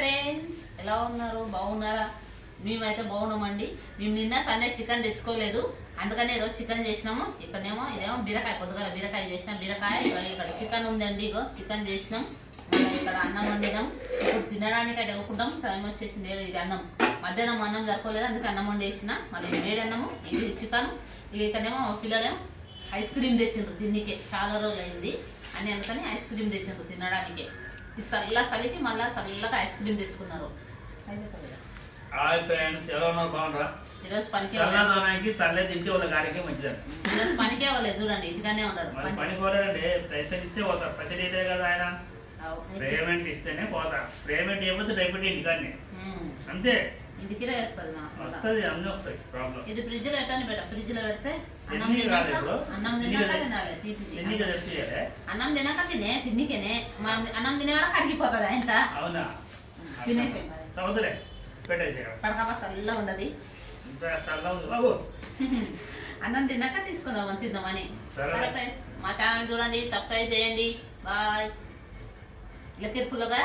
Friends, ఎలా ఉన్నారు? బాగున్నారా? మేమైతే బాగున్నామండి. మేము నిన్న సండే చికెన్ తెచ్చుకోలేదు, అందుకని ఈరోజు చికెన్ చేసినాము. ఇక్కడేమో ఇదేమో బీరకాయ, పొద్దుగా బీరకాయ చేసినాం. బీరకాయ ఇక్కడ చికెన్ ఉందండి. ఇగో చికెన్ చేసినాం. ఇక్కడ అన్నం వండినాం. ఇప్పుడు తినడానికి అయితే ఒప్పుకుంటాం. టైం వచ్చేసింది. ఇది అన్నం మధ్యాహ్నం అన్నం సరిపోలేదు, అందుకే అన్నం వండేసిన. మరి వేడి అన్నము, ఇది చికెన్. ఇక ఇక్కడేమో పిల్లలేమో ఐస్ క్రీమ్ తెచ్చిండ్రు తిన్నికే. చాలా రోజులు అయింది అని, అందుకని ఐస్ క్రీమ్ తెచ్చిండ్రు తినడానికి. ఈ చలికి మళ్ళీ చల్లగా ఐస్ క్రీమ్ తెచ్చుకున్నారు. హాయ్ ఫ్రెండ్స్, ఎలా ఉన్నారు? బాగున్నారా? ఈరోజు పనికి సర్లే తింటే వాళ్ళ గాడికే మంచిది. ఈరోజు పనికే వాళ్ళే చూడండి, ఇంటికానే ఉన్నాడు. పని పోలేదండి, పైసలు ఇస్తే పోతారు. పైసలు ఇదే కదా ఆయన, పేమెంట్ ఇస్తేనే పోతారు. పేమెంట్ ఇవ్వకపోతే రేపు ఇంటికాన్ని అంతే. ఇంటికి వేస్తుంది వస్తుంది, అన్నీ వస్తాయి. ప్రాబ్లం ఇది ఫ్రిడ్జ్ లో పెట్టండి. ఫ్రిడ్జ్ లో పెడితే అన్నం ఎన్ని తిన్నాక కాదు అన్నం తిన్నాక తినాలి. తీపి ఎన్ని కదా చేయాలి? అన్నం తినాక తిన్నికేనే. అన్నం తినే వరకు కరిగిపోతుంది ఆయన. అవునా? తినేసి చదువుతులే పెట్టేసేయాలి. పడకబా చల్లగా ఉండదు. బాబు అన్నం తిన్నాక తీసుకుందామని తిందామని. సరే సరే ఫ్రెండ్స్, మా ఛానల్ చూడండి, సబ్స్క్రైబ్ చేయండి. బాయ్. ఇలా కిరుకులుగా